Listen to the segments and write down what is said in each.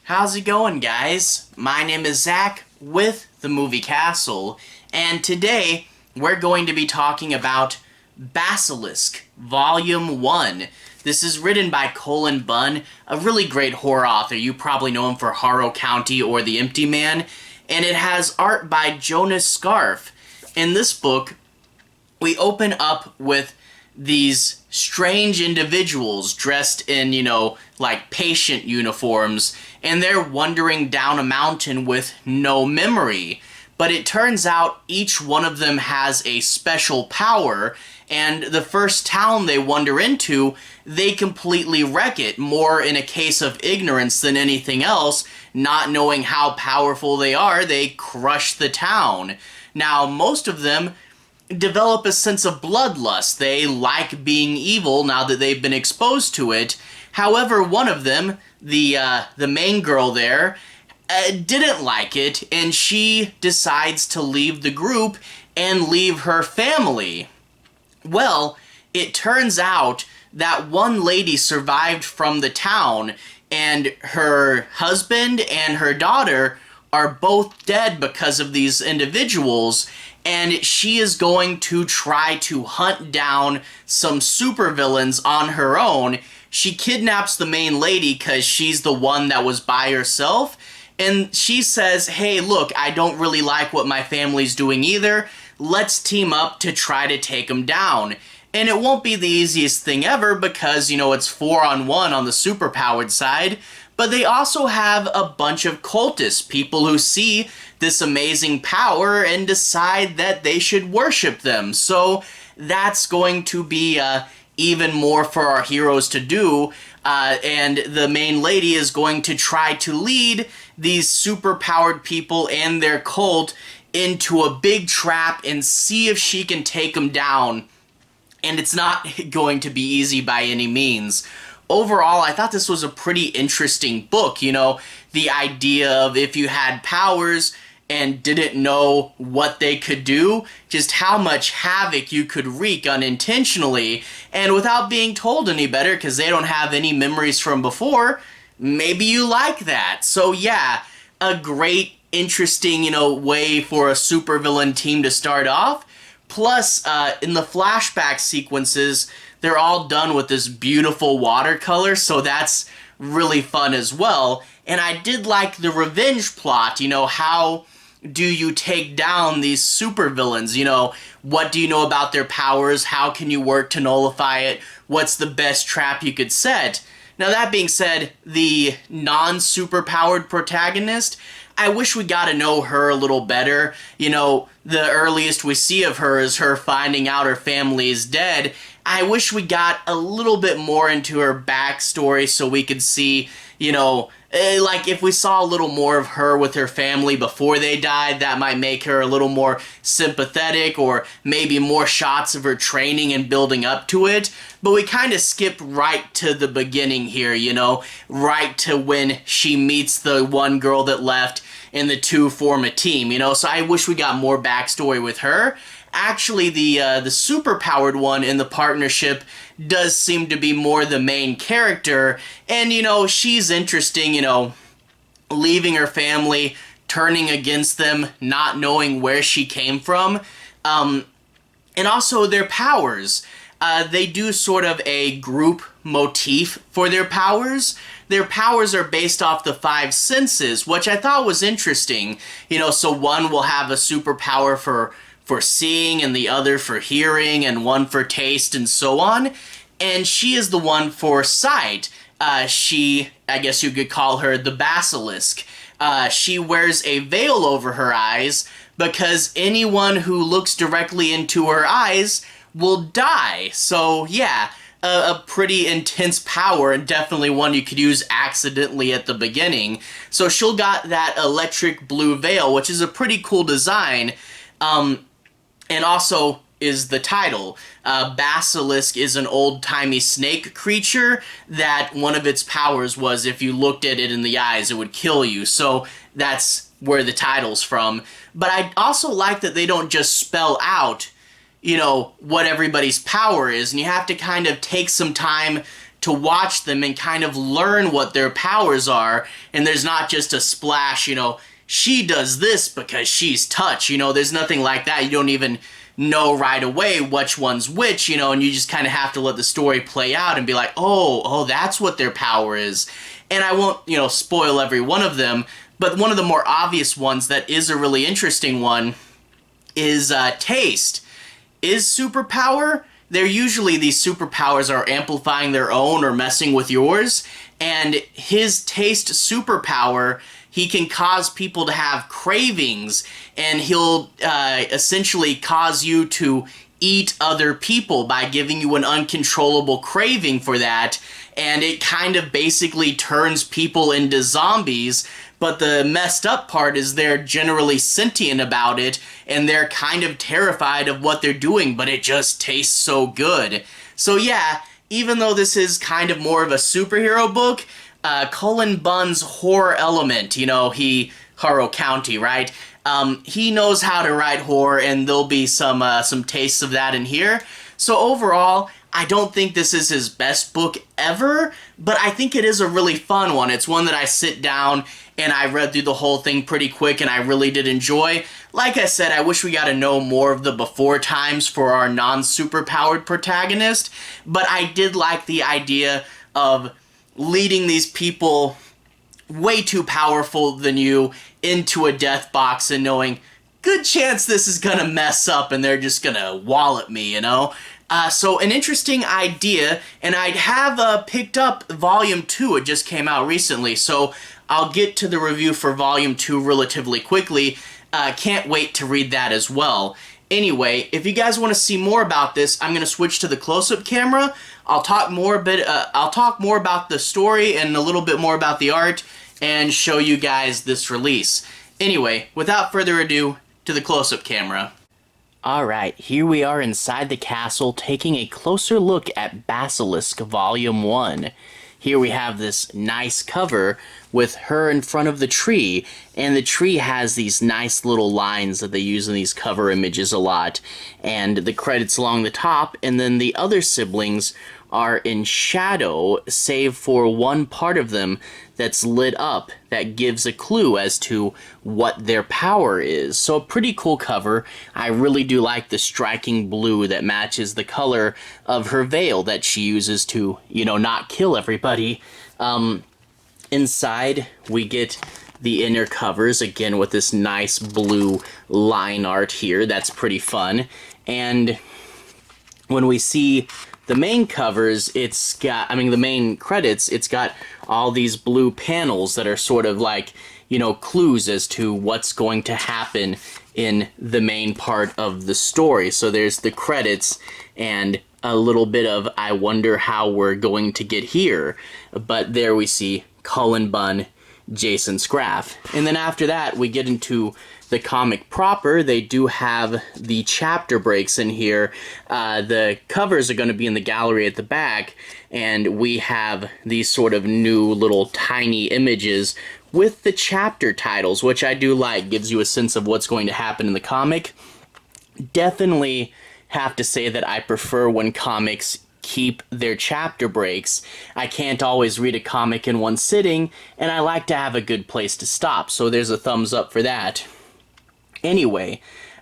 How's it going, guys? My name is Zach with the Movie Castle, and today we're going to be talking about Basilisk Volume One. This is written by Cullen Bunn, a really great horror author. You probably know him for Harrow County or The Empty Man, and it has art by Jonas Scharf. In this book, we open up with these strange individuals dressed in, like patient uniforms, and they're wandering down a mountain with no memory. But it turns out each one of them has a special power, and the first town they wander into, they completely wreck it, more in a case of ignorance than anything else. Not knowing how powerful they are, they crush the town. Now, most of them develop a sense of bloodlust. They like being evil now that they've been exposed to it. However, one of them, the main girl there, didn't like it, and she decides to leave the group and leave her family. Well, it turns out that one lady survived from the town, and her husband and her daughter are both dead because of these individuals, and she is going to try to hunt down some supervillains on her own. She kidnaps the main lady because she's the one that was by herself, and she says, hey, look, I don't really like what my family's doing either. Let's team up to try to take them down. And it won't be the easiest thing ever because, it's 4-on-1 on the superpowered side, but they also have a bunch of cultists, people who see this amazing power and decide that they should worship them. So that's going to be even more for our heroes to do, and the main lady is going to try to lead these superpowered people and their cult into a big trap and see if she can take them down. And it's not going to be easy by any means. Overall, I thought this was a pretty interesting book. The idea of if you had powers and didn't know what they could do, just how much havoc you could wreak unintentionally, and without being told any better because they don't have any memories from before. Maybe you like that. So yeah, a great, interesting, way for a supervillain team to start off. Plus, in the flashback sequences, they're all done with this beautiful watercolor, so that's really fun as well. And I did like the revenge plot, how do you take down these supervillains? What do you know about their powers? How can you work to nullify it? What's the best trap you could set? Now, that being said, the non-superpowered protagonist, I wish we got to know her a little better. The earliest we see of her is her finding out her family is dead. I wish we got a little bit more into her backstory so we could see, like if we saw a little more of her with her family before they died, that might make her a little more sympathetic, or maybe more shots of her training and building up to it. But we kind of skipped right to the beginning here, right to when she meets the one girl that left and the two form a team, so I wish we got more backstory with her. Actually, the superpowered one in the partnership does seem to be more the main character, and she's interesting, leaving her family, turning against them, not knowing where she came from, and also their powers. They do sort of a group motif for their powers. Their powers are based off the 5 senses, which I thought was interesting. So one will have a superpower for seeing, and the other for hearing, and one for taste, and so on. And she is the one for sight. I guess you could call her the basilisk. She wears a veil over her eyes because anyone who looks directly into her eyes will die. So yeah, a pretty intense power, and definitely one you could use accidentally at the beginning. So she'll got that electric blue veil, which is a pretty cool design, and also is the title. Basilisk is an old-timey snake creature that one of its powers was if you looked at it in the eyes, it would kill you. So that's where the title's from. But I also like that they don't just spell out, what everybody's power is, and you have to kind of take some time to watch them and kind of learn what their powers are, and there's not just a splash, she does this because she's touch, there's nothing like that. You don't even know right away which one's which, and you just kind of have to let the story play out and be like, oh, that's what their power is. And I won't, spoil every one of them, but one of the more obvious ones that is a really interesting one is taste. Is superpower? They're usually, these superpowers are amplifying their own or messing with yours, and his taste superpower, he can cause people to have cravings, and he'll essentially cause you to eat other people by giving you an uncontrollable craving for that, and it kind of basically turns people into zombies. But the messed up part is they're generally sentient about it, and they're kind of terrified of what they're doing, but it just tastes so good. So yeah, even though this is kind of more of a superhero book, Cullen Bunn's horror element, Harrow County, right? He knows how to write horror, and there'll be some tastes of that in here. So overall, I don't think this is his best book ever, but I think it is a really fun one. It's one that I sit down and I read through the whole thing pretty quick, and I really did enjoy. Like I said, I wish we got to know more of the before times for our non-superpowered protagonist, but I did like the idea of leading these people way too powerful than you into a death box and knowing, good chance this is gonna mess up and they're just gonna wallop me, So an interesting idea, and I have picked up Volume 2. It just came out recently, so I'll get to the review for Volume 2 relatively quickly. Can't wait to read that as well. Anyway, if you guys want to see more about this, I'm going to switch to the close-up camera. I'll talk more about the story and a little bit more about the art and show you guys this release. Anyway, without further ado, to the close-up camera. Alright, here we are inside the castle taking a closer look at Basilisk Volume 1. Here we have this nice cover with her in front of the tree, and the tree has these nice little lines that they use in these cover images a lot, and the credits along the top, and then the other siblings are in shadow, save for one part of them that's lit up that gives a clue as to what their power is. So a pretty cool cover. I really do like the striking blue that matches the color of her veil that she uses to, not kill everybody. Inside, we get the inner covers, again with this nice blue line art here. That's pretty fun. And when we see the main covers, the main credits, it's got all these blue panels that are sort of like, clues as to what's going to happen in the main part of the story. So there's the credits and a little bit of, I wonder how we're going to get here. But there we see Cullen Bunn, Jason Scharf. And then after that, we get into the comic proper. They do have the chapter breaks in here. The covers are going to be in the gallery at the back, and we have these sort of new little tiny images with the chapter titles, which I do like. Gives you a sense of what's going to happen in the comic. Definitely have to say that I prefer when comics keep their chapter breaks. I can't always read a comic in one sitting, and I like to have a good place to stop, so there's a thumbs up for that. Anyway,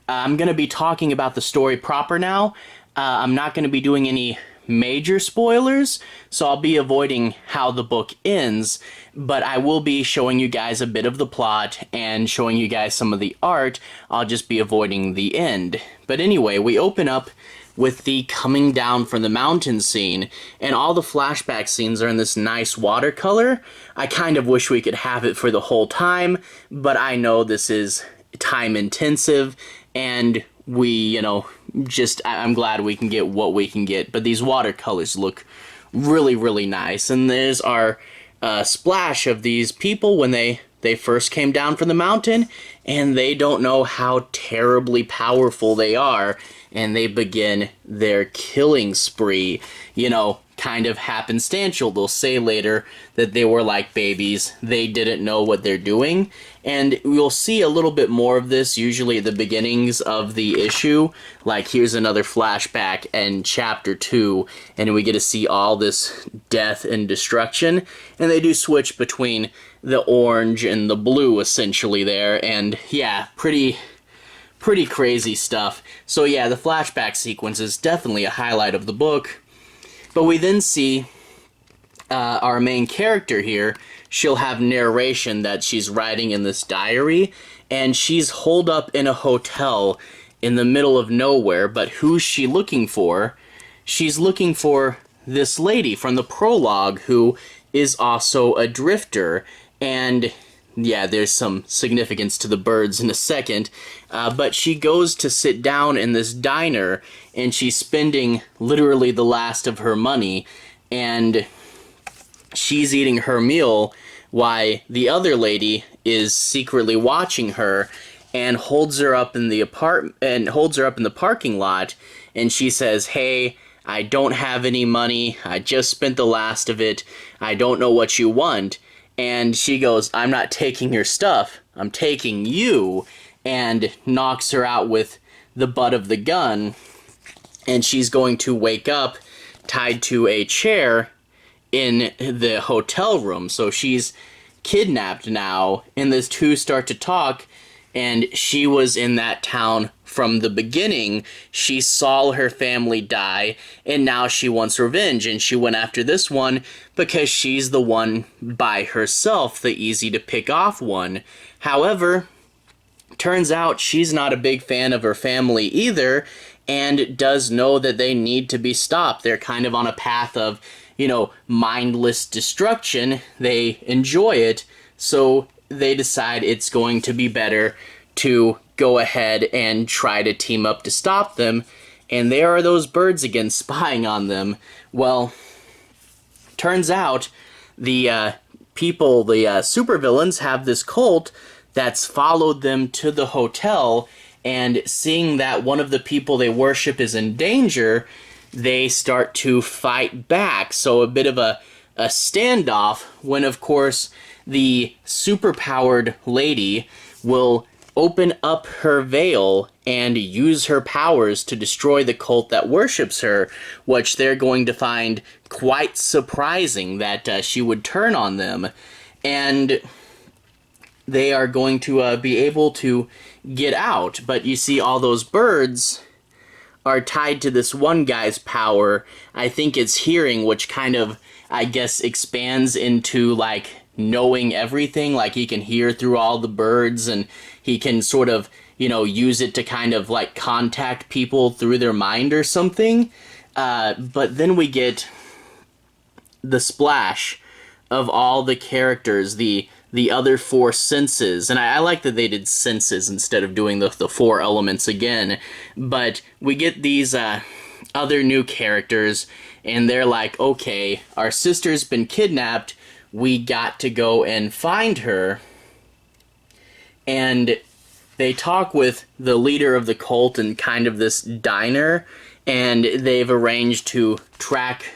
I'm going to be talking about the story proper now. I'm not going to be doing any major spoilers, so I'll be avoiding how the book ends, but I will be showing you guys a bit of the plot and showing you guys some of the art. I'll just be avoiding the end. But anyway, we open up with the coming down from the mountain scene, and all the flashback scenes are in this nice watercolor. I kind of wish we could have it for the whole time, but I know this is time intensive, and we, I'm glad we can get what we can get. But these watercolors look really, really nice. And there's our splash of these people when they first came down from the mountain, and they don't know how terribly powerful they are, and they begin their killing spree. kind of happenstantial. They'll say later that they were like babies. They didn't know what they're doing. And we'll see a little bit more of this usually at the beginnings of the issue. Like here's another flashback in chapter 2, and we get to see all this death and destruction. And they do switch between the orange and the blue essentially there. And yeah, pretty crazy stuff. So yeah, the flashback sequence is definitely a highlight of the book. But we then see our main character here. She'll have narration that she's writing in this diary, and she's holed up in a hotel in the middle of nowhere. But who's she looking for? She's looking for this lady from the prologue who is also a drifter. And yeah, there's some significance to the birds in a second, but she goes to sit down in this diner, and she's spending literally the last of her money, and she's eating her meal while the other lady is secretly watching her and holds her up in the parking lot, and she says, "Hey, I don't have any money. I just spent the last of it. I don't know what you want." And she goes, "I'm not taking your stuff, I'm taking you," and knocks her out with the butt of the gun. And she's going to wake up tied to a chair in the hotel room. So she's kidnapped now, and the two start to talk, and she was in that town from the beginning. She saw her family die, and now she wants revenge, and she went after this one because she's the one by herself, the easy to pick off one. However, turns out she's not a big fan of her family either, and does know that they need to be stopped. They're kind of on a path of, mindless destruction. They enjoy it, so they decide it's going to be better to go ahead and try to team up to stop them. And there are those birds again spying on them. Well, turns out the supervillains have this cult that's followed them to the hotel, and seeing that one of the people they worship is in danger, they start to fight back. So a bit of a standoff when, of course, the superpowered lady will open up her veil and use her powers to destroy the cult that worships her, which they're going to find quite surprising that she would turn on them. And they are going to be able to get out. But you see, all those birds are tied to this one guy's power. I think it's hearing, which kind of, I guess, expands into, like, knowing everything. Like, he can hear through all the birds, and he can sort of, use it to kind of, like, contact people through their mind or something. But then we get the splash of all the characters, the other 4 senses. And I like that they did senses instead of doing the 4 elements again. But we get these other new characters, and they're like, okay, our sister's been kidnapped, we got to go and find her. And they talk with the leader of the cult in kind of this diner, and they've arranged to track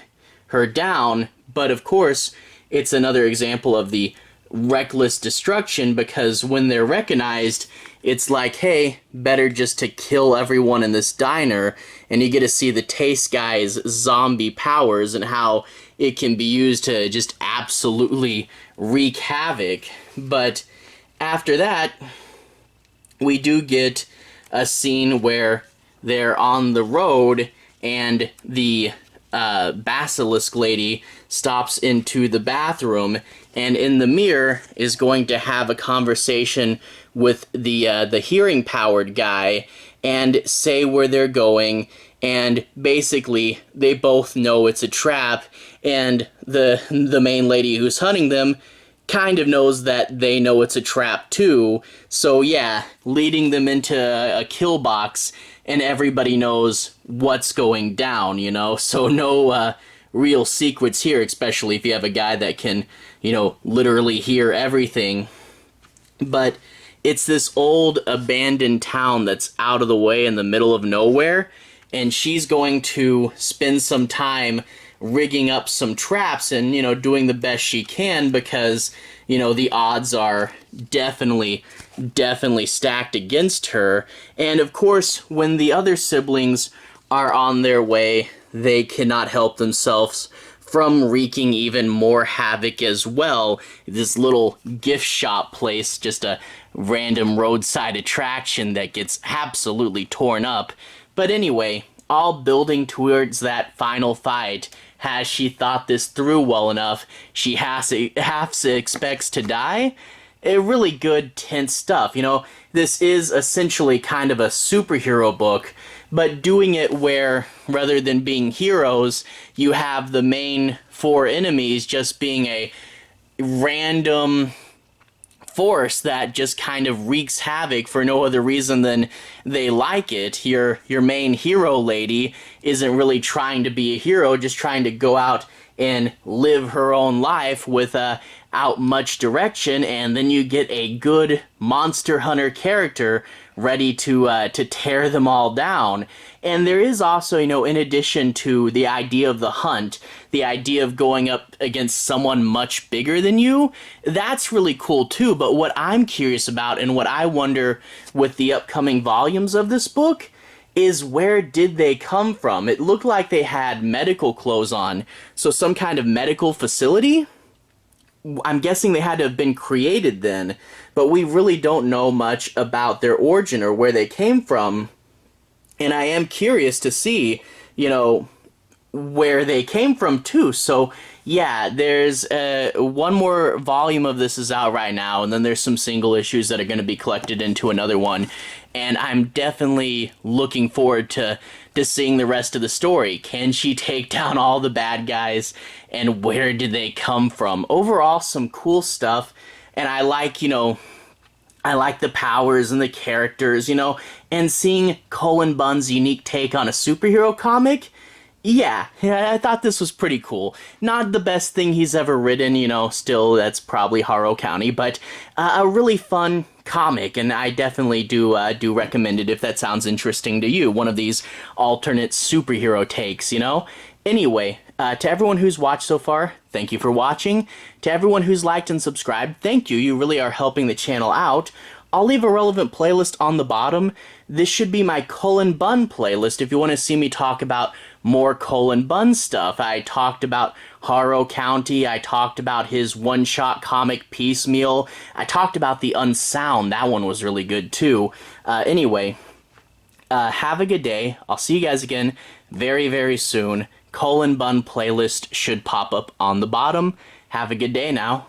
her down. But of course, it's another example of the reckless destruction, because when they're recognized, it's like, hey, better just to kill everyone in this diner. And you get to see the Taste Guy's zombie powers and how it can be used to just absolutely wreak havoc. But after that, we do get a scene where they're on the road, and the Basilisk lady stops into the bathroom, and in the mirror is going to have a conversation with the hearing powered guy and say where they're going. And basically they both know it's a trap, and the main lady who's hunting them kind of knows that they know it's a trap too. So yeah, leading them into a kill box, and everybody knows what's going down, so no real secrets here, especially if you have a guy that can, literally hear everything. But it's this old abandoned town that's out of the way in the middle of nowhere, and she's going to spend some time rigging up some traps and, you know, doing the best she can because, you know, the odds are definitely stacked against her. And of course, when the other siblings are on their way, they cannot help themselves from wreaking even more havoc as well. This little gift shop place, just a random roadside attraction that gets absolutely torn up. But anyway, all building towards that final fight. Has she thought this through well enough? She half expects to die? Really good, tense stuff. You know, this is essentially kind of a superhero book, but doing it where, rather than being heroes, you have the main four enemies just being a random force that just kind of wreaks havoc for no other reason than they like it. Your main hero lady isn't really trying to be a hero, just trying to go out and live her own life without much direction, and then you get a good monster hunter character ready to tear them all down. And there is also, you know, in addition to the idea of the hunt, the idea of going up against someone much bigger than you, that's really cool too. But what I'm curious about, and what I wonder with the upcoming volumes of this book, is where did they come from? It looked like they had medical clothes on, so some kind of medical facility? I'm guessing they had to have been created then, but we really don't know much about their origin or where they came from. And I am curious to see, you know, where they came from too. So yeah, there's one more volume of this is out right now, and then there's some single issues that are going to be collected into another one. And I'm definitely looking forward to seeing the rest of the story. Can she take down all the bad guys, and where did they come from? Overall, some cool stuff, and I like, you know, I like the powers and the characters, you know, and seeing Cullen Bunn's unique take on a superhero comic. Yeah, I thought this was pretty cool. Not the best thing he's ever written, you know, still that's probably Harrow County, but a really fun comic, and I definitely do recommend it if that sounds interesting to you. One of these alternate superhero takes, you know? Anyway, to everyone who's watched so far, thank you for watching. To everyone who's liked and subscribed, thank you. You really are helping the channel out. I'll leave a relevant playlist on the bottom. This should be my Cullen Bunn playlist if you want to see me talk about more Cullen Bunn stuff. I talked about Harrow County. I talked about his one-shot comic Piecemeal. I talked about The Unsound. That one was really good too. Anyway, have a good day. I'll see you guys again very, very soon. Cullen Bunn playlist should pop up on the bottom. Have a good day now.